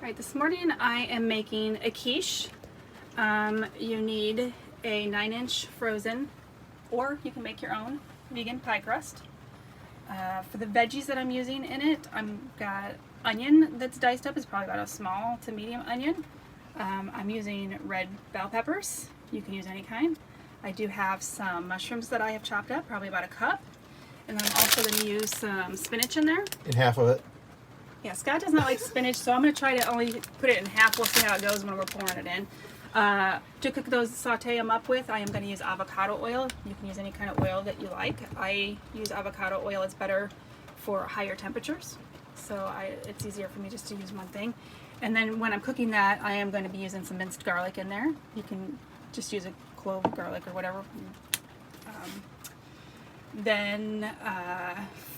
Alright, this morning I am making a quiche. You need a 9-inch frozen, or you can make your own vegan pie crust. For the veggies that I'm using in it, I've got onion that's diced up. It's probably about a small to medium onion. I'm using red bell peppers. You can use any kind. I do have some mushrooms that I have chopped up, probably about a cup. And then I'm also going to use some spinach in there. In half of it? Yeah, Scott does not like spinach, so I'm going to try to only put it in half. We'll see how it goes when we're pouring it in. To cook those, saute them up with, I am going to use avocado oil. You can use any kind of oil that you like. I use avocado oil. It's better for higher temperatures, so it's easier for me just to use one thing. And then when I'm cooking that, I am going to be using some minced garlic in there. You can just use a clove of garlic or whatever.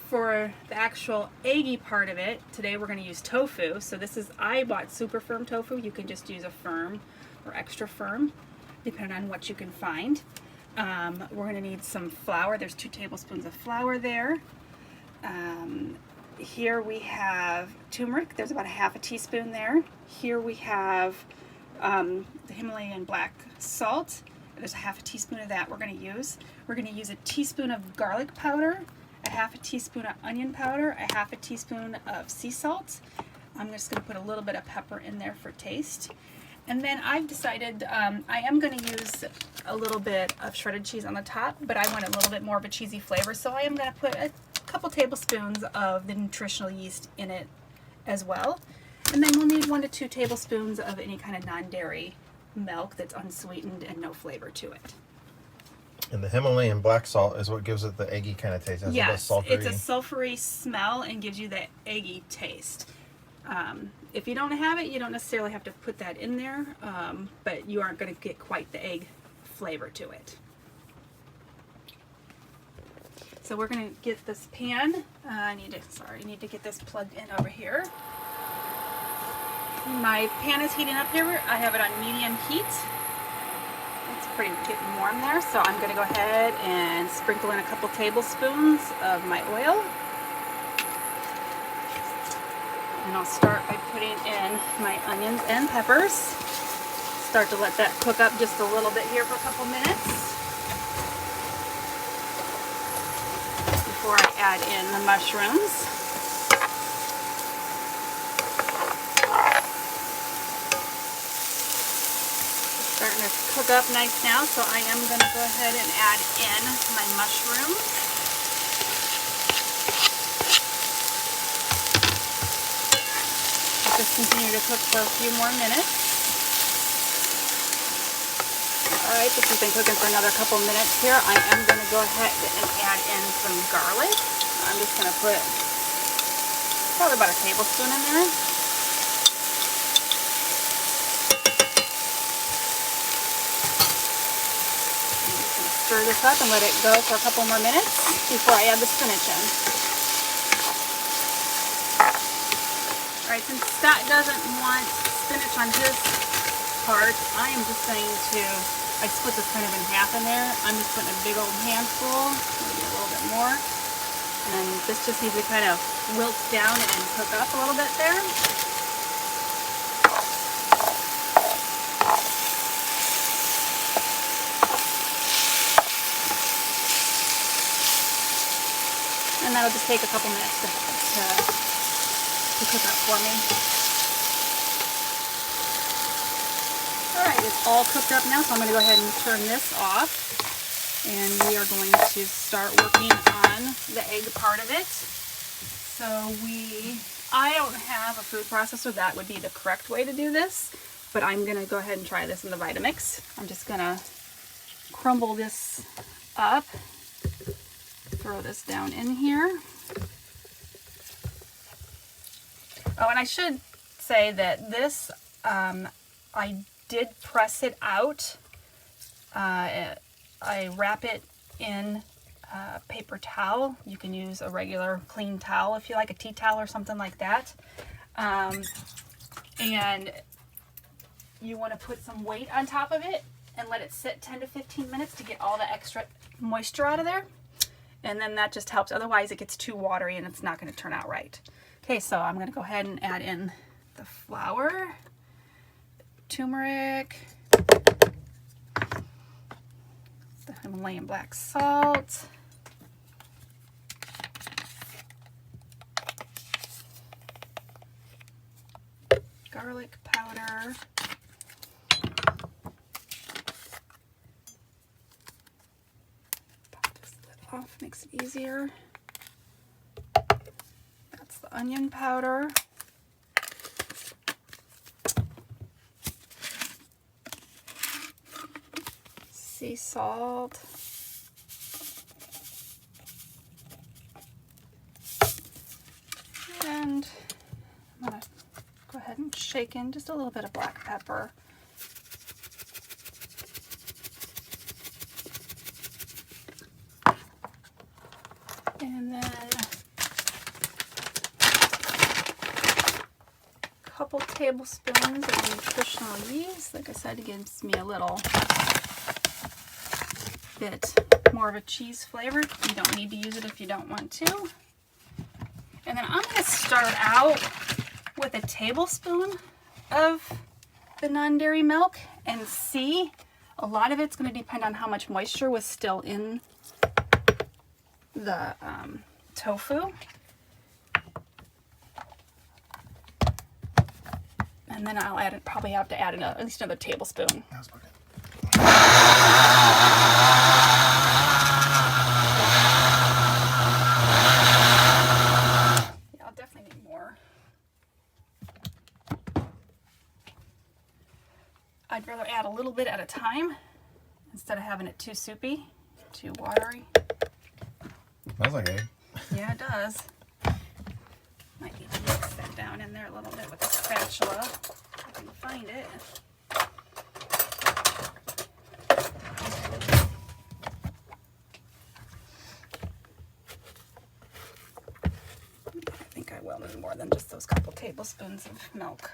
For the actual eggy part of it, today we're going to use tofu. So I bought super firm tofu. You can just use a firm or extra firm, depending on what you can find. We're going to need some flour. There's 2 tablespoons of flour there. Here we have turmeric. There's about a half a teaspoon there. Here we have the Himalayan black salt. There's a half a teaspoon of that we're going to use. We're going to use a teaspoon of garlic powder, a half a teaspoon of onion powder, a half a teaspoon of sea salt. I'm just going to put a little bit of pepper in there for taste. And then I've decided I am going to use a little bit of shredded cheese on the top, but I want a little bit more of a cheesy flavor, so I am going to put a couple tablespoons of the nutritional yeast in it as well. And then we'll need 1 to 2 tablespoons of any kind of non-dairy milk that's unsweetened and no flavor to it. And the Himalayan black salt is what gives it the eggy kind of taste. Yes, it's a sulfury smell and gives you the eggy taste. If you don't have it, you don't necessarily have to put that in there, but you aren't going to get quite the egg flavor to it. So we're going to get this pan. I need to get this plugged in over here. My pan is heating up here. I have it on medium heat. It's pretty getting warm there, so I'm going to go ahead and sprinkle in a couple tablespoons of my oil. And I'll start by putting in my onions and peppers. Start to let that cook up just a little bit here for a couple minutes before I add in the mushrooms. Starting to cook up nice now, so I am going to go ahead and add in my mushrooms. Let this continue to cook for a few more minutes. Alright, this has been cooking for another couple minutes here. I am going to go ahead and add in some garlic. I'm just going to put probably about a tablespoon in there. Stir this up and let it go for a couple more minutes before I add the spinach in. Alright, since Scott doesn't want spinach on his part, I am just going to, I split this kind of in half in there. I'm just putting a big old handful, maybe a little bit more. And this just needs to kind of wilt down and cook up a little bit there. And that'll just take a couple minutes to cook up for me. Alright, it's all cooked up now, so I'm going to go ahead and turn this off. And we are going to start working on the egg part of it. So I don't have a food processor. That would be the correct way to do this. But I'm going to go ahead and try this in the Vitamix. I'm just going to crumble this up. Throw this down in here. Oh, and I should say that this, I did press it out. I wrap it in paper towel. You can use a regular clean towel if you like, a tea towel or something like that. And you want to put some weight on top of it and let it sit 10 to 15 minutes to get all the extra moisture out of there. And then that just helps. Otherwise it gets too watery and it's not going to turn out right. Okay, so I'm going to go ahead and add in the flour, turmeric, the Himalayan black salt, garlic powder, pop this lid off, makes it easier. That's the onion powder. Sea salt. And I'm going to go ahead and shake in just a little bit of black pepper. And then a couple tablespoons of nutritional yeast. Like I said, it gives me a little bit more of a cheese flavor. You don't need to use it if you don't want to. And then I'm going to start out with a tablespoon of the non-dairy milk and see. A lot of it's going to depend on how much moisture was still in the tofu. And then I'll probably have to add at least another tablespoon. I'll definitely need more. I'd rather add a little bit at a time instead of having it too soupy, too watery. Smells like egg. Yeah, it does. Might need to mix that down in there a little bit with a spatula if I can find it. I think I will need more than just those couple tablespoons of milk.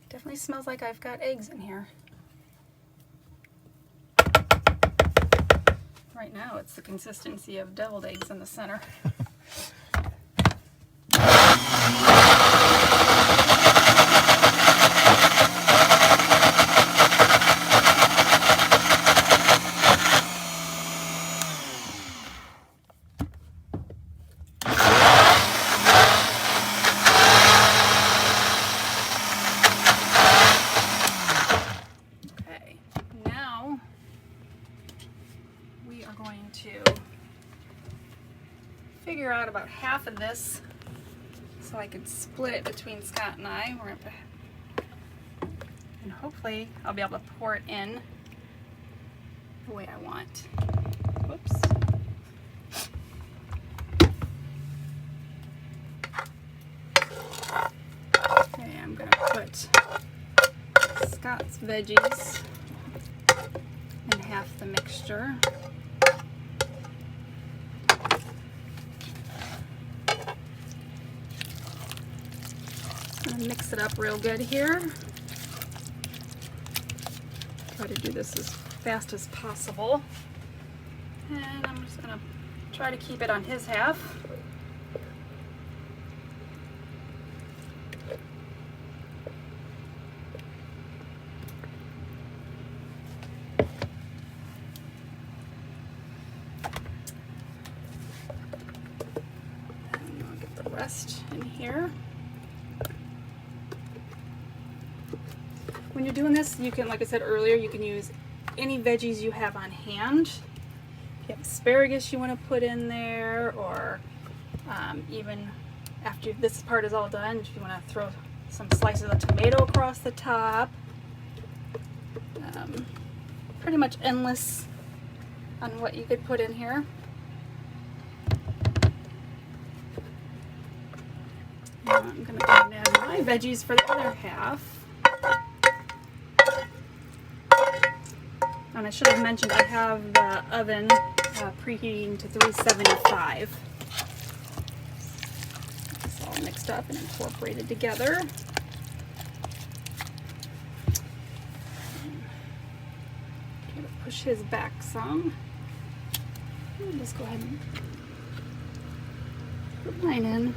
Definitely smells like I've got eggs in here. Right now it's the consistency of deviled eggs in the center. Figure out about half of this so I can split it between Scott and I. And hopefully I'll be able to pour it in the way I want. Whoops. Okay, I'm going to put Scott's veggies in half the mixture. Mix it up real good here. Try to do this as fast as possible. And I'm just going to try to keep it on his half. And I'll get the rest in here. When you're doing this, you can, like I said earlier, you can use any veggies you have on hand. If you have asparagus you want to put in there, or even after this part is all done, if you want to throw some slices of tomato across the top. Pretty much endless on what you could put in here. Now I'm going to go and add my veggies for the other half. And I should have mentioned I have the oven preheating to 375. It's all mixed up and incorporated together. Try to push his back some. I'll just go ahead and put mine in.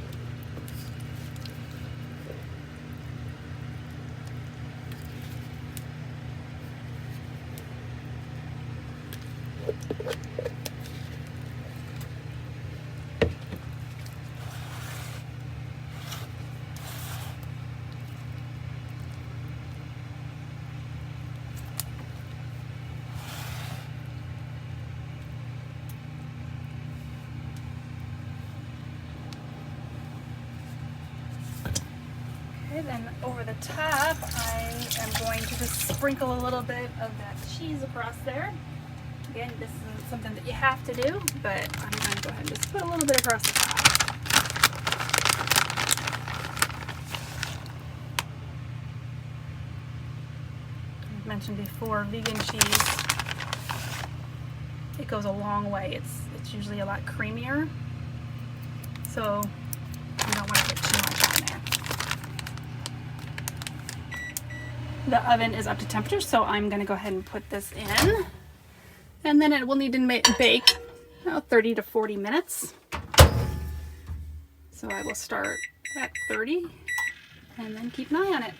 Okay, then over the top, I am going to just sprinkle a little bit of that cheese across there. Again, this isn't something that you have to do, but I'm going to go ahead and just put a little bit across the top. I've mentioned before, vegan cheese, it goes a long way. It's usually a lot creamier, so you don't want to put too much on there. The oven is up to temperature, so I'm going to go ahead and put this in. And then it will need to bake about 30 to 40 minutes. So I will start at 30 and then keep an eye on it.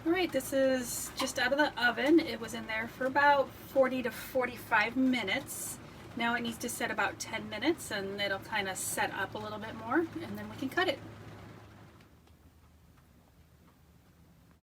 All right, this is just out of the oven. It was in there for about 40 to 45 minutes. Now it needs to set about 10 minutes and it'll kind of set up a little bit more and then we can cut it.